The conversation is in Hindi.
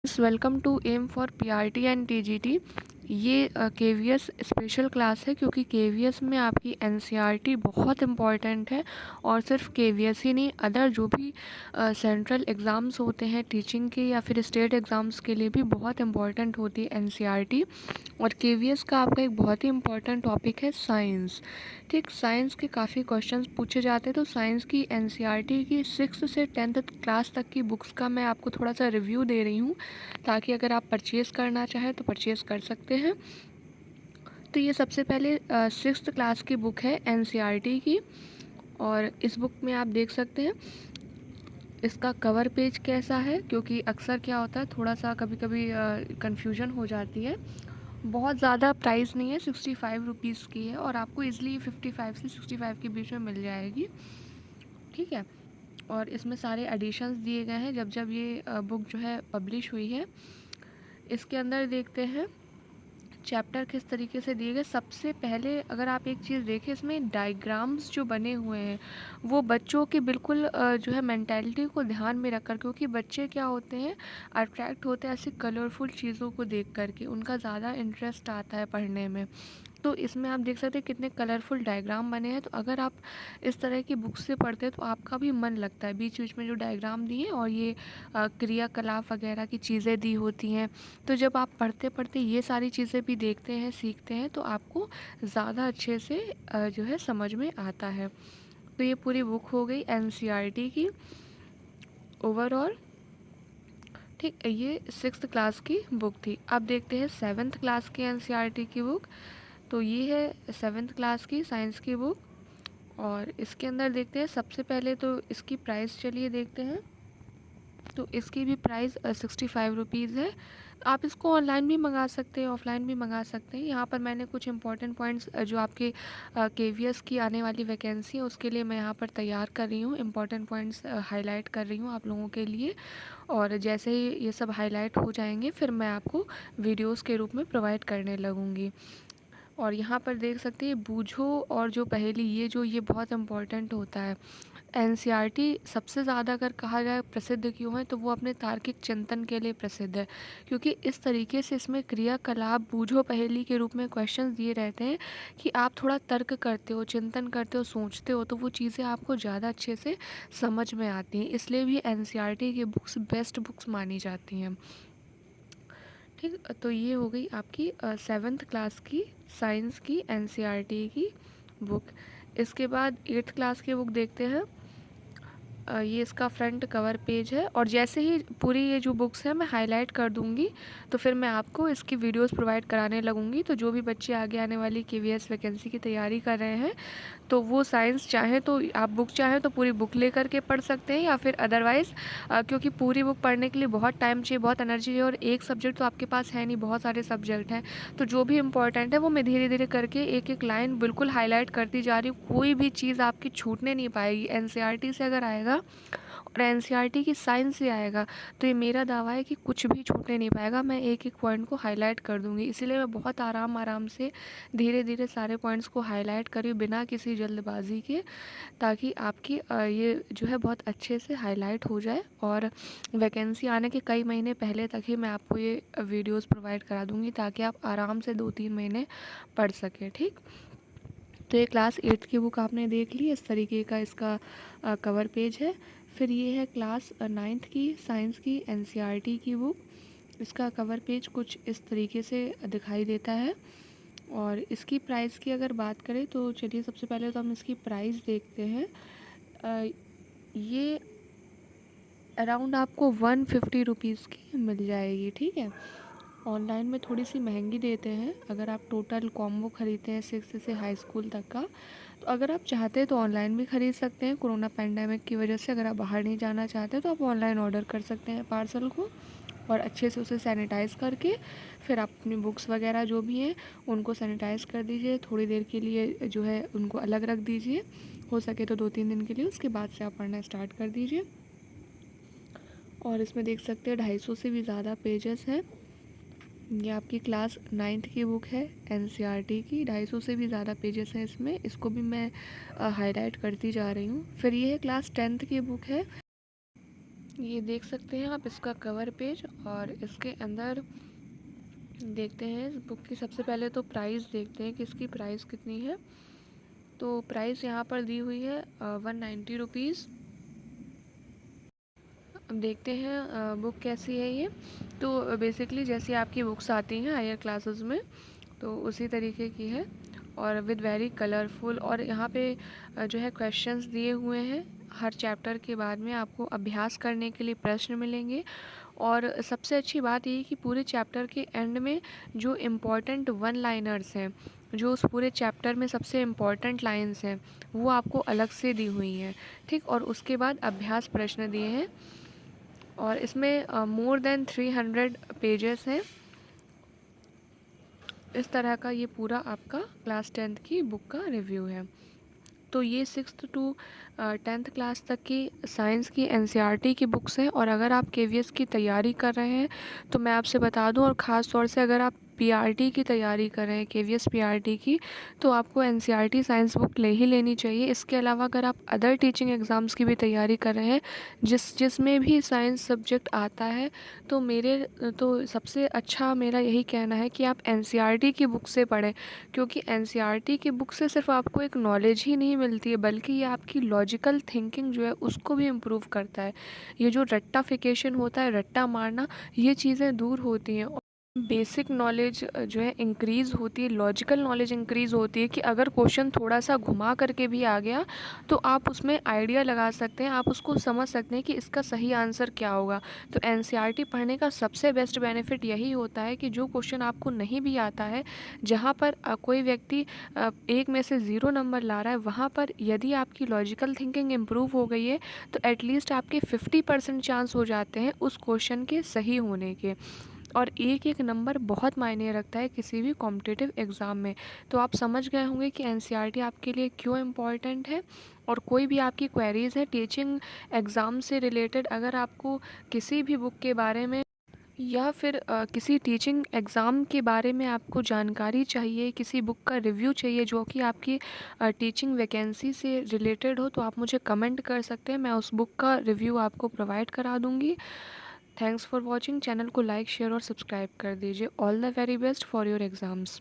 Welcome to M for PRT and TGT. ये केवीएस स्पेशल क्लास है क्योंकि केवीएस में आपकी एनसीईआरटी बहुत इम्पॉर्टेंट है। और सिर्फ केवीएस ही नहीं, अदर जो भी सेंट्रल एग्ज़ाम्स होते हैं टीचिंग के या फिर स्टेट एग्ज़ाम्स के लिए भी बहुत इम्पॉर्टेंट होती है एनसीईआरटी। और केवीएस का आपका एक बहुत ही इम्पॉर्टेंट टॉपिक है साइंस। ठीक, साइंस के काफ़ी क्वेश्चंस पूछे जाते हैं, तो साइंस की एनसीईआरटी की 6th से 10th क्लास तक की बुक्स का मैं आपको थोड़ा सा रिव्यू दे रही हूँ, ताकि अगर आप परचेज़ करना चाहें तो परचेज़ कर सकते हैं। तो ये सबसे पहले 6th क्लास की बुक है एनसीईआरटी की। और इस बुक में आप देख सकते हैं इसका कवर पेज कैसा है, क्योंकि अक्सर क्या होता है थोड़ा सा कभी कभी कन्फ्यूजन हो जाती है। बहुत ज़्यादा प्राइस नहीं है, 65 रुपीज़ की है और आपको इजली 55 से 65 के बीच में मिल जाएगी। ठीक है। और इसमें सारे एडिशंस दिए गए हैं जब जब ये बुक जो है पब्लिश हुई है। इसके अंदर देखते हैं चैप्टर किस तरीके से दिए गए। सबसे पहले अगर आप एक चीज़ देखें, इसमें डायग्राम्स जो बने हुए हैं वो बच्चों की बिल्कुल जो है मेंटालिटी को ध्यान में रखकर, क्योंकि बच्चे क्या होते हैं अट्रैक्ट होते हैं ऐसी कलरफुल चीज़ों को देख करके, उनका ज़्यादा इंटरेस्ट आता है पढ़ने में। तो इसमें आप देख सकते हैं कितने कलरफुल डायग्राम बने हैं। तो अगर आप इस तरह की बुक से पढ़ते हैं तो आपका भी मन लगता है। बीच बीच में जो डायग्राम दिए और ये क्रियाकलाप वगैरह की चीज़ें दी होती हैं, तो जब आप पढ़ते पढ़ते ये सारी चीज़ें भी देखते हैं सीखते हैं तो आपको ज़्यादा अच्छे से जो है समझ में आता है। तो ये पूरी बुक हो गई एनसीईआरटी की ओवरऑल। ठीक, ये 6th क्लास की बुक थी। अब देखते हैं 7th क्लास की एनसीईआरटी की बुक। तो ये है 7th क्लास की साइंस की बुक। और इसके अंदर देखते हैं सबसे पहले तो इसकी प्राइस चलिए देखते हैं। तो इसकी भी प्राइस 65 रुपीज़ है। आप इसको ऑनलाइन भी मंगा सकते हैं, ऑफलाइन भी मंगा सकते हैं। यहाँ पर मैंने कुछ इंपॉर्टेंट पॉइंट्स जो आपके केवीएस की आने वाली वैकेंसी है उसके लिए मैं यहाँ पर तैयार कर रही हूँ, इंपॉर्टेंट पॉइंट्स हाईलाइट कर रही हूँ आप लोगों के लिए। और जैसे ही ये सब हाईलाइट हो जाएंगे फिर मैं आपको वीडियोस के रूप में प्रोवाइड करने लगूँगी। और यहाँ पर देख सकते हैं बूझो और जो पहेली, ये बहुत इम्पोर्टेंट होता है। एनसीईआरटी सबसे ज़्यादा अगर कहा जाए प्रसिद्ध क्यों है, तो वो अपने तार्किक चिंतन के लिए प्रसिद्ध है, क्योंकि इस तरीके से इसमें क्रियाकलाप बूझो पहेली के रूप में क्वेश्चंस दिए रहते हैं कि आप थोड़ा तर्क करते हो, चिंतन करते हो, सोचते हो, तो वो चीज़ें आपको ज़्यादा अच्छे से समझ में आती हैं। इसलिए भी एनसीईआरटी की बुक्स बेस्ट बुक्स मानी जाती हैं। ठीक, तो ये हो गई आपकी 7th क्लास की साइंस की एनसीईआरटी की बुक। इसके बाद 8th क्लास की बुक देखते हैं। ये इसका फ्रंट कवर पेज है। और जैसे ही पूरी ये जो बुक्स हैं मैं हाईलाइट कर दूंगी तो फिर मैं आपको इसकी वीडियोस प्रोवाइड कराने लगूंगी। तो जो भी बच्चे आगे आने वाली केवीएस वैकेंसी की तैयारी कर रहे हैं तो वो साइंस चाहें तो आप बुक चाहें तो पूरी बुक लेकर के पढ़ सकते हैं, या फिर अदरवाइज़ क्योंकि पूरी बुक पढ़ने के लिए बहुत टाइम चाहिए, बहुत एनर्जी चाहिए, और एक सब्जेक्ट तो आपके पास है नहीं, बहुत सारे सब्जेक्ट हैं। तो जो भी इम्पोर्टेंट है वो मैं धीरे धीरे करके एक एक लाइन बिल्कुल हाईलाइट करती जा रही हूँ। कोई भी चीज़ आपकी छूटने नहीं पाएगी। एनसीईआरटी से अगर आएगा और एनसीईआरटी की साइंस से आएगा तो ये मेरा दावा है कि कुछ भी छूटने नहीं पाएगा। मैं एक एक पॉइंट को हाईलाइट कर दूंगी, इसीलिए मैं बहुत आराम आराम से धीरे धीरे सारे पॉइंट्स को हाईलाइट करी बिना किसी जल्दबाजी के, ताकि आपकी ये जो है बहुत अच्छे से हाईलाइट हो जाए। और वैकेंसी आने के कई महीने पहले तक ही मैं आपको ये वीडियोस प्रोवाइड करा दूंगी, ताकि आप आराम से 2-3 महीने पढ़ सकें। ठीक, तो ये क्लास 8 की बुक आपने देख ली, इस तरीके का इसका कवर पेज है। फिर ये है क्लास 9th की साइंस की एनसीईआरटी की बुक। इसका कवर पेज कुछ इस तरीके से दिखाई देता है। और इसकी प्राइस की अगर बात करें तो चलिए सबसे पहले तो हम इसकी प्राइस देखते हैं। अ, ये अराउंड आपको 150 रुपीज़ की मिल जाएगी। ठीक है, ऑनलाइन में थोड़ी सी महंगी देते हैं अगर आप टोटल कॉम्बो ख़रीदते हैं 6th से हाई स्कूल तक का। तो अगर आप चाहते हैं तो ऑनलाइन भी ख़रीद सकते हैं। कोरोना पैंडेमिक की वजह से अगर आप बाहर नहीं जाना चाहते तो आप ऑनलाइन ऑर्डर कर सकते हैं पार्सल को, और अच्छे से उसे सैनिटाइज़ करके फिर आप अपनी बुक्स वगैरह जो भी हैं उनको सैनिटाइज़ कर दीजिए। थोड़ी देर के लिए जो है उनको अलग रख दीजिए, हो सके तो 2-3 दिन के लिए। उसके बाद से आप पढ़ना स्टार्ट कर दीजिए। और इसमें देख सकते हैं 250 से भी ज़्यादा पेजेस हैं। ये आपकी क्लास 9th की बुक है एनसीईआरटी की। 250 से भी ज़्यादा पेजेस हैं इसमें, इसको भी मैं हाईलाइट करती जा रही हूँ। फिर ये है क्लास 10th की बुक है। ये देख सकते हैं आप इसका कवर पेज, और इसके अंदर देखते हैं इस बुक की। सबसे पहले तो प्राइस देखते हैं कि इसकी प्राइस कितनी है। तो प्राइस यहाँ पर दी हुई है 190 रुपीज़। अब देखते हैं बुक कैसी है ये। तो बेसिकली जैसी आपकी बुक्स आती हैं हायर क्लासेस में, तो उसी तरीके की है, और विद वेरी कलरफुल। और यहाँ पे जो है क्वेश्चंस दिए हुए हैं। हर चैप्टर के बाद में आपको अभ्यास करने के लिए प्रश्न मिलेंगे। और सबसे अच्छी बात ये है कि पूरे चैप्टर के एंड में जो इम्पोर्टेंट वन लाइनर्स हैं, जो उस पूरे चैप्टर में सबसे इम्पॉर्टेंट लाइंस हैं, वो आपको अलग से दी हुई हैं। ठीक, और उसके बाद अभ्यास प्रश्न दिए हैं। और इसमें मोर देन 300 पेजेस हैं। इस तरह का ये पूरा आपका क्लास 10th की बुक का रिव्यू है। तो ये 6th to 10th क्लास तक की साइंस की एनसीईआरटी की बुक्स हैं। और अगर आप केवीएस की तैयारी कर रहे हैं तो मैं आपसे बता दूं, और ख़ास तौर से अगर आप पीआरटी की तैयारी कर रहे हैं, केवीएस पीआरटी की, तो आपको एनसीईआरटी साइंस बुक ले ही लेनी चाहिए। इसके अलावा अगर आप अदर टीचिंग एग्ज़ाम्स की भी तैयारी कर रहे हैं जिसमें भी साइंस सब्जेक्ट आता है, तो सबसे अच्छा मेरा यही कहना है कि आप एनसीईआरटी की बुक से पढ़ें। क्योंकि एनसीईआरटी की बुक से सिर्फ आपको एक नॉलेज ही नहीं मिलती है, बल्कि ये आपकी लॉजिकल थिंकिंग जो है उसको भी इम्प्रूव करता है। ये जो रट्टाफिकेशन होता है, रट्टा मारना, ये चीज़ें दूर होती हैं। और बेसिक नॉलेज जो है इंक्रीज़ होती है, लॉजिकल नॉलेज इंक्रीज़ होती है कि अगर क्वेश्चन थोड़ा सा घुमा करके भी आ गया तो आप उसमें आइडिया लगा सकते हैं, आप उसको समझ सकते हैं कि इसका सही आंसर क्या होगा। तो एनसीईआरटी पढ़ने का सबसे बेस्ट बेनिफिट यही होता है कि जो क्वेश्चन आपको नहीं भी आता है, जहाँ पर कोई व्यक्ति 1 में से 0 नंबर ला रहा है, वहाँ पर यदि आपकी लॉजिकल थिंकिंग इम्प्रूव हो गई है तो एटलीस्ट आपके 50% चांस हो जाते हैं उस क्वेश्चन के सही होने के। और एक एक नंबर बहुत मायने रखता है किसी भी कॉम्पिटिटिव एग्ज़ाम में। तो आप समझ गए होंगे कि एनसीईआरटी आपके लिए क्यों इम्पॉर्टेंट है। और कोई भी आपकी क्वेरीज़ है टीचिंग एग्ज़ाम से रिलेटेड, अगर आपको किसी भी बुक के बारे में या फिर किसी टीचिंग एग्ज़ाम के बारे में आपको जानकारी चाहिए, किसी बुक का रिव्यू चाहिए जो कि आपकी टीचिंग वैकेंसी से रिलेटेड हो, तो आप मुझे कमेंट कर सकते हैं, मैं उस बुक का रिव्यू आपको प्रोवाइड करा दूँगी। Thanks for watching. चैनल को लाइक, शेयर और सब्सक्राइब कर दीजिए। All the very best for your exams.